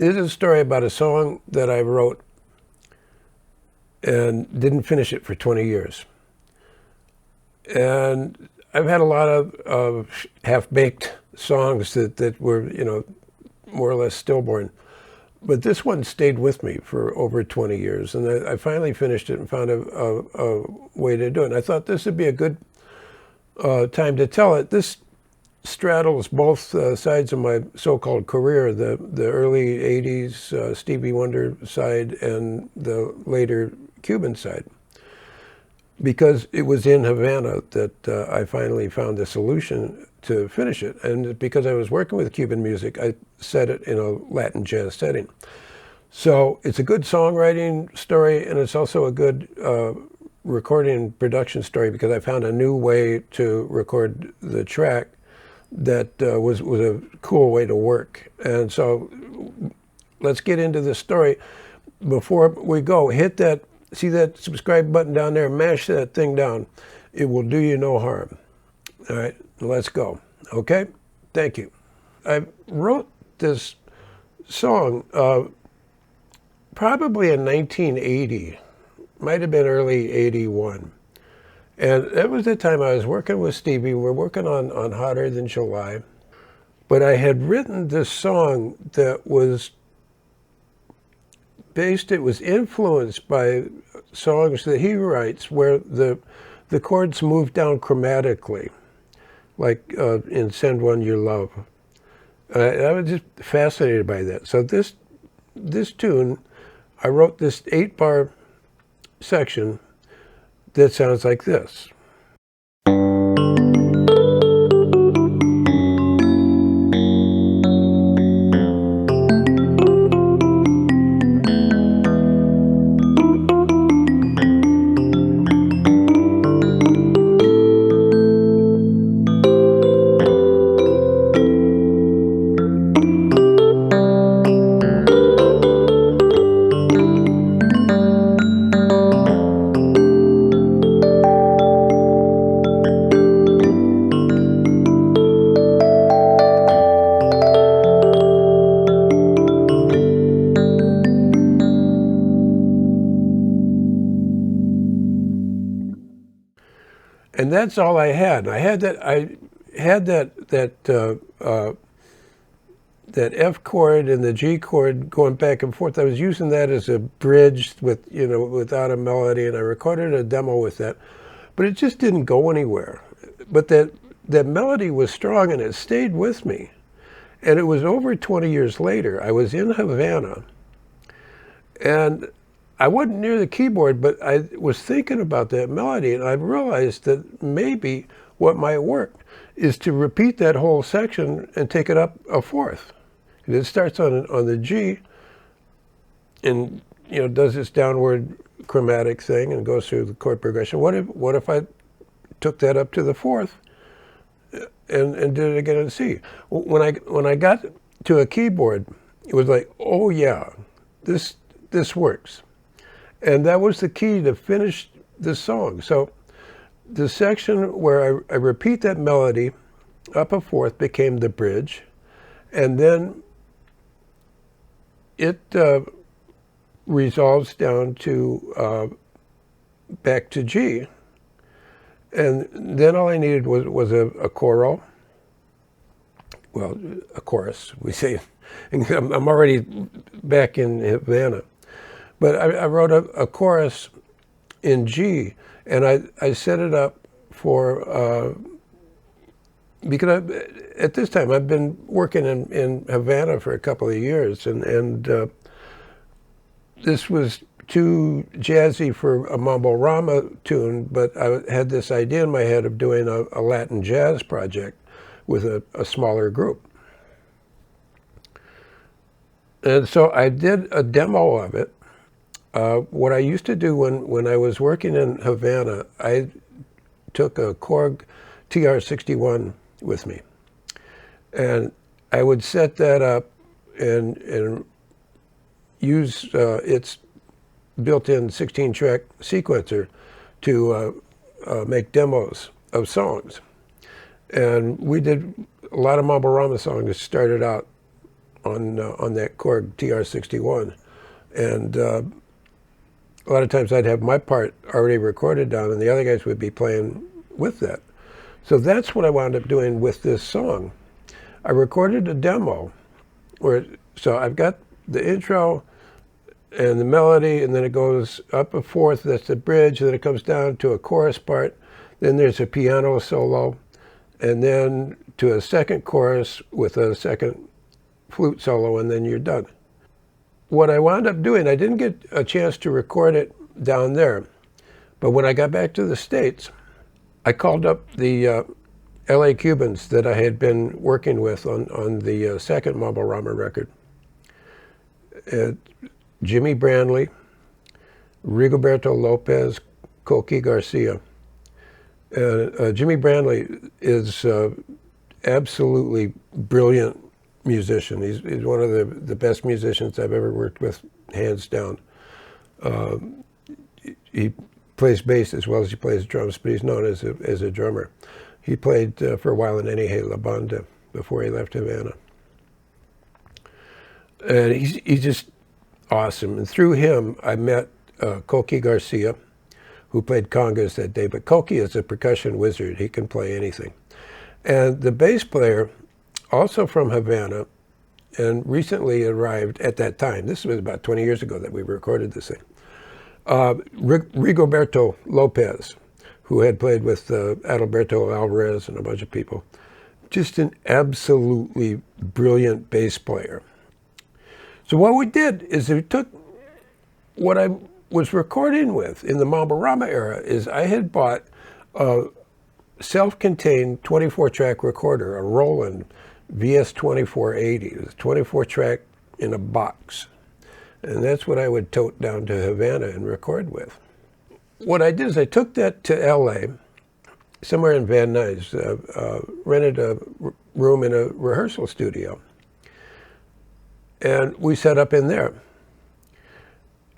This is a story about a song that I wrote and didn't finish it for 20 years. And I've had a lot of half-baked songs that were, you know, more or less stillborn. But this one stayed with me for over 20 years. And I finally finished it and found a way to do it. And I thought this would be a good time to tell it. This straddles both sides of my so-called career, the early 80s Stevie Wonder side and the later Cuban side. Because it was in Havana that I finally found a solution to finish it. And because I was working with Cuban music, I set it in a Latin jazz setting. So it's a good songwriting story, and it's also a good recording and production story, because I found a new way to record the track that was a cool way to work. And so let's get into the story. Before we go, hit that, see that subscribe button down there, mash that thing down. It will do you no harm. All right, let's go. Okay, thank you. I wrote this song probably in 1980, might have been early 81. And that was the time I was working with Stevie. We're working on Hotter Than July. But I had written this song that was it was influenced by songs that he writes where the chords move down chromatically, like in Send One Your Love. I was just fascinated by that. So this tune, I wrote this 8-bar section that sounds like this. And that's all I had. I had that F chord and the G chord going back and forth. I was using that as a bridge with, you know, without a melody, and I recorded a demo with that, but it just didn't go anywhere. But that melody was strong, and it stayed with me. And it was over 20 years later. I was in Havana, and I wasn't near the keyboard, but I was thinking about that melody, and I realized that maybe what might work is to repeat that whole section and take it up a fourth. It starts on the G, and, you know, does this downward chromatic thing and goes through the chord progression. What if I took that up to the fourth and did it again in C? When I got to a keyboard, it was like, oh yeah, this works. And that was the key to finish the song. So the section where I repeat that melody up a fourth became the bridge. And then it resolves down to back to G. And then all I needed was a choral. Well, a chorus, we say. I'm already back in Havana. But I wrote a chorus in G, and I set it up for, because at this time I've been working in Havana for a couple of years, and this was too jazzy for a mambo-rama tune, but I had this idea in my head of doing a Latin jazz project with a smaller group. And so I did a demo of it. What I used to do when I was working in Havana, I took a Korg TR-61 with me. And I would set that up and use its built-in 16-track sequencer to make demos of songs. And we did a lot of mambo-rama songs that started out on that Korg TR-61, and a lot of times I'd have my part already recorded down, and the other guys would be playing with that. So that's what I wound up doing with this song. I recorded a demo so I've got the intro and the melody, and then it goes up a fourth, that's the bridge, and then it comes down to a chorus part, then there's a piano solo, and then to a second chorus with a second flute solo, and then you're done. What I wound up doing, I didn't get a chance to record it down there, but when I got back to the States, I called up the LA Cubans that I had been working with on the second Mambo-Rama record. Jimmy Branly, Rigoberto Lopez, Coki Garcia. Jimmy Branly is absolutely brilliant musician. He's one of the best musicians I've ever worked with, hands down. He plays bass as well as he plays drums, but he's known as a drummer. He played for a while in Enige La Banda before he left Havana. And he's just awesome. And through him, I met Coki Garcia, who played congas that day. But Coki is a percussion wizard. He can play anything. And the bass player, also from Havana, and recently arrived at that time. This was about 20 years ago that we recorded this thing. Rigoberto Lopez, who had played with Adalberto Alvarez and a bunch of people. Just an absolutely brilliant bass player. So what we did is we took what I was recording with in the Mambo-Rama era is I had bought a self-contained 24-track recorder, a Roland VS2480. It was a 24-track in a box. And that's what I would tote down to Havana and record with. What I did is I took that to LA, somewhere in Van Nuys, rented a room in a rehearsal studio. And we set up in there.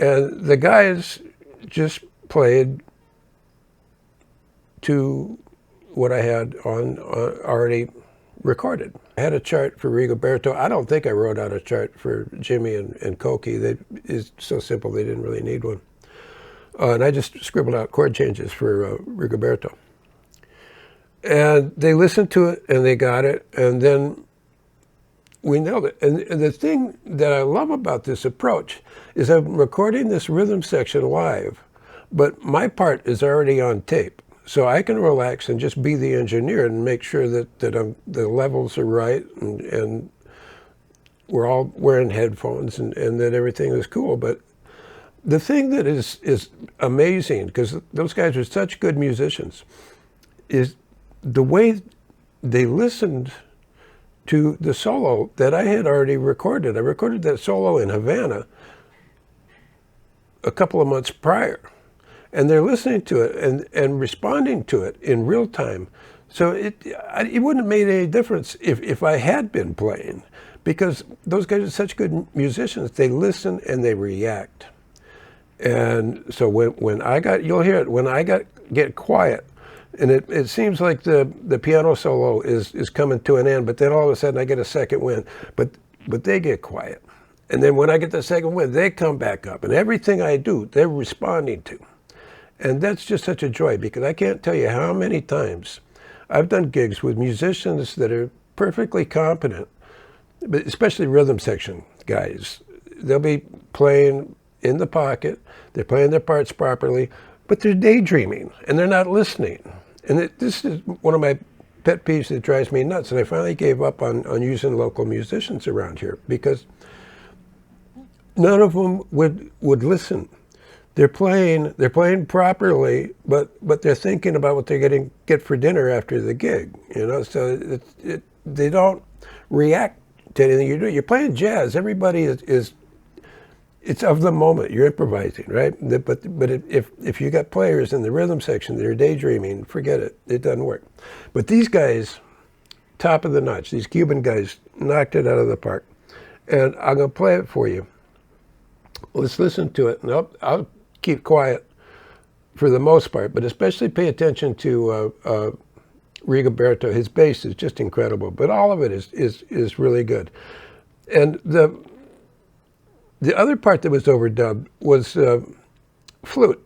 And the guys just played to what I had on already recorded. I had a chart for Rigoberto. I don't think I wrote out a chart for Jimmy and Coki. It's so simple they didn't really need one. And I just scribbled out chord changes for Rigoberto. And they listened to it and they got it, and then we nailed it. And the thing that I love about this approach is I'm recording this rhythm section live, but my part is already on tape. So I can relax and just be the engineer and make sure that the levels are right, and we're all wearing headphones and that everything is cool. But the thing that is amazing, because those guys are such good musicians, is the way they listened to the solo that I had already recorded. I recorded that solo in Havana a couple of months prior. And they're listening to it and responding to it in real time. So it wouldn't have made any difference if I had been playing, because those guys are such good musicians. They listen and they react. And so when I got, you'll hear it, when I get quiet, and it seems like the piano solo is coming to an end, but then all of a sudden I get a second wind, but they get quiet. And then when I get the second wind, they come back up, and everything I do, they're responding to. And that's just such a joy, because I can't tell you how many times I've done gigs with musicians that are perfectly competent, but especially rhythm section guys. They'll be playing in the pocket, they're playing their parts properly, but they're daydreaming and they're not listening. And this is one of my pet peeves that drives me nuts. And I finally gave up on using local musicians around here, because none of them would listen. They're playing properly, but they're thinking about what they're going to get for dinner after the gig, you know. So they don't react to anything you do. You're playing jazz. Everybody is it's of the moment. You're improvising, right? But if you got players in the rhythm section that are daydreaming, forget it. It doesn't work. But these guys, top of the notch. These Cuban guys knocked it out of the park, and I'm going to play it for you. Let's listen to it, and I'll keep quiet for the most part, but especially pay attention to Rigoberto. His bass is just incredible, but all of it is really good. And the other part that was overdubbed was flute.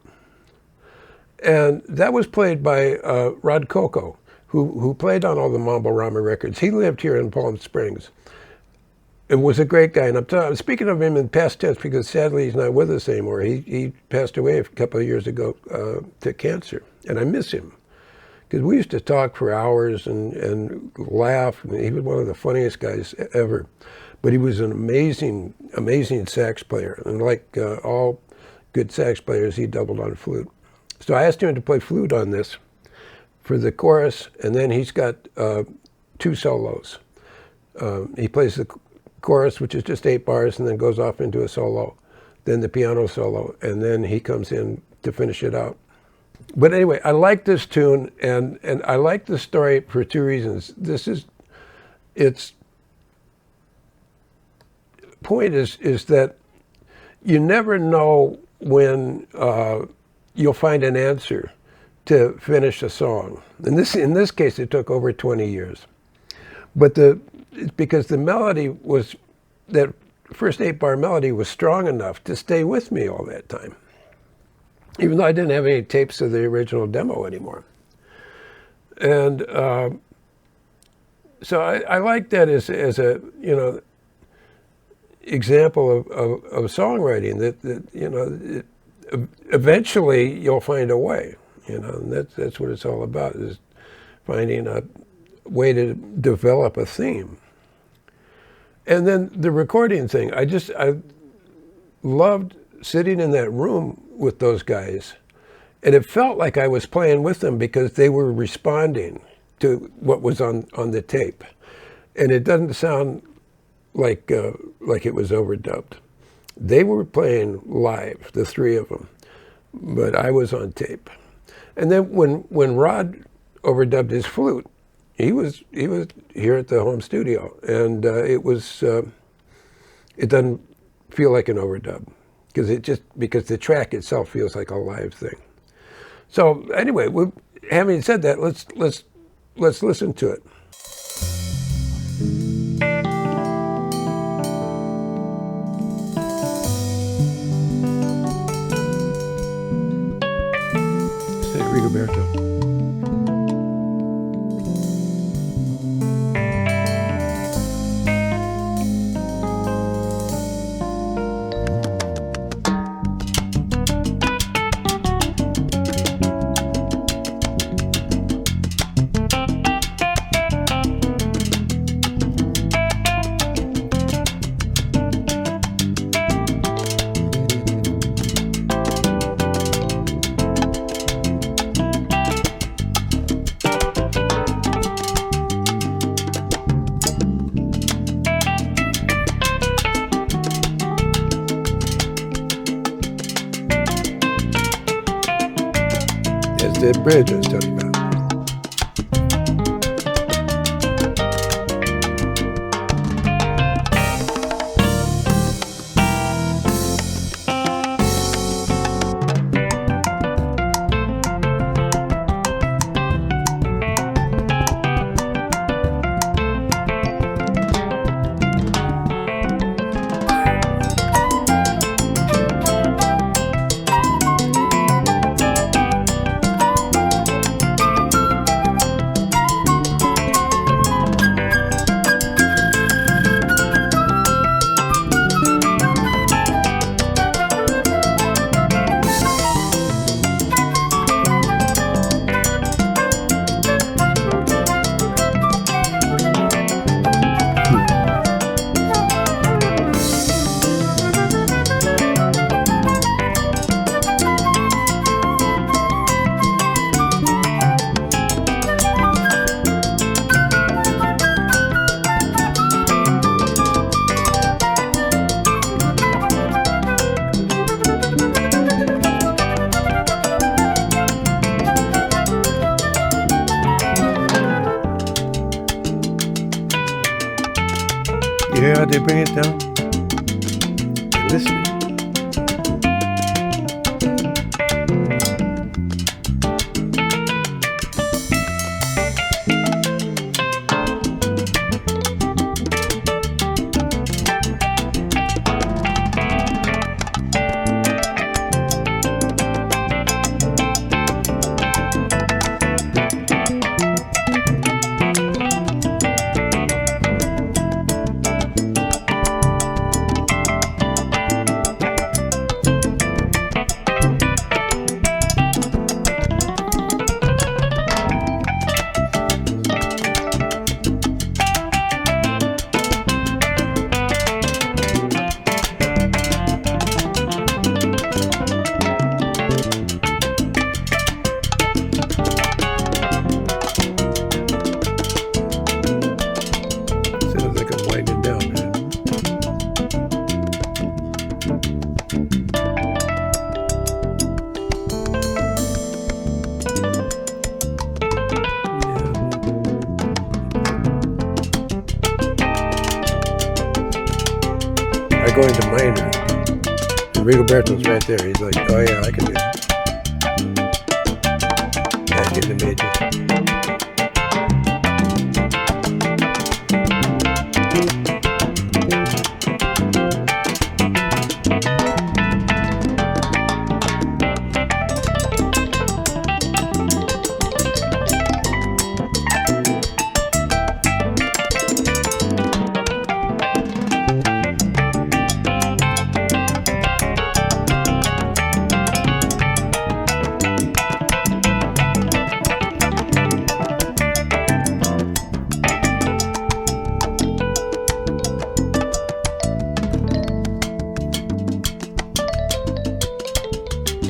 And that was played by Rod Kokolj, who played on all the Mambo Rama records. He lived here in Palm Springs and was a great guy. And I'm speaking of him in past tense because sadly he's not with us anymore. He passed away a couple of years ago to cancer. And I miss him because we used to talk for hours and laugh. And he was one of the funniest guys ever. But he was an amazing, amazing sax player. And like all good sax players, he doubled on flute. So I asked him to play flute on this for the chorus, and then he's got 2 solos. He plays the chorus, which is just 8 bars, and then goes off into a solo, then the piano solo, and then he comes in to finish it out. But anyway, I like this tune, and I like the story for 2 reasons. Its point is that you never know when you'll find an answer to finish a song. In this case, it took over 20 years. But because the melody was, that first 8-bar melody was strong enough to stay with me all that time, even though I didn't have any tapes of the original demo anymore. And so I like that as a, you know, example of songwriting that you know, eventually you'll find a way, you know, and that's what it's all about, is finding a way to develop a theme. And then the recording thing, I loved sitting in that room with those guys, and it felt like I was playing with them because they were responding to what was on the tape, and it doesn't sound like it was overdubbed. They were playing live, the 3 of them, but I was on tape. And then when Rod overdubbed his flute, he was here at the home studio, and it doesn't feel like an overdub because the track itself feels like a live thing. So anyway, having said that, let's listen to it. Rigoberto. The bridge I was telling you about. Yeah, they bring it down. And listen. going to minor. And Rigoberto's right there. He's like, oh yeah, I can do it. Back in the major.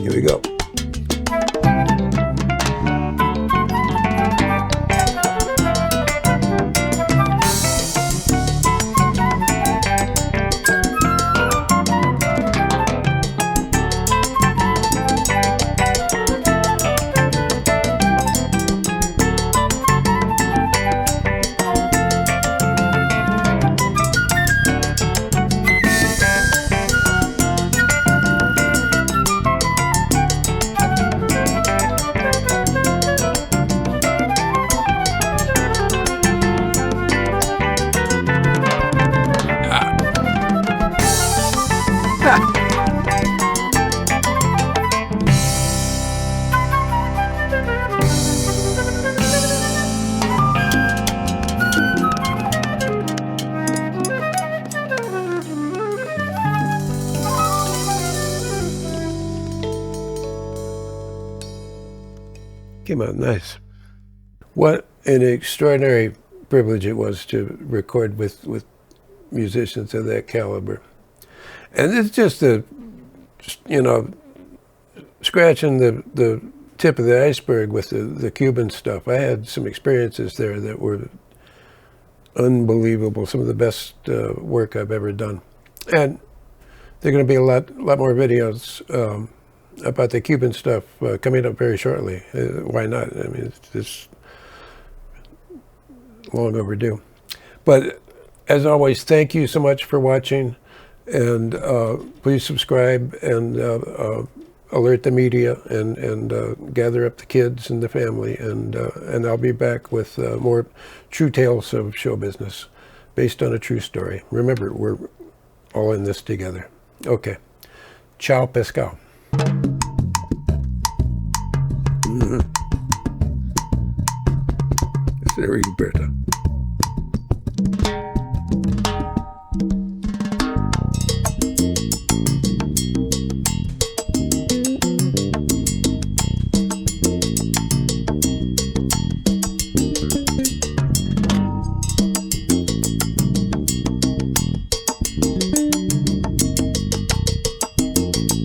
Here we go. Came out nice. What an extraordinary privilege it was to record with musicians of that caliber. And it's just scratching the tip of the iceberg with the Cuban stuff. I had some experiences there that were unbelievable, some of the best work I've ever done. And there are going to be a lot more videos about the Cuban stuff coming up very shortly. Why not? I mean, it's just long overdue. But as always, thank you so much for watching, and please subscribe and alert the media and gather up the kids and the family, and I'll be back with more true tales of show business based on a true story. Remember, we're all in this together. Okay. Ciao, pescado. There we go, Berta.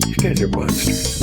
These guys are monsters.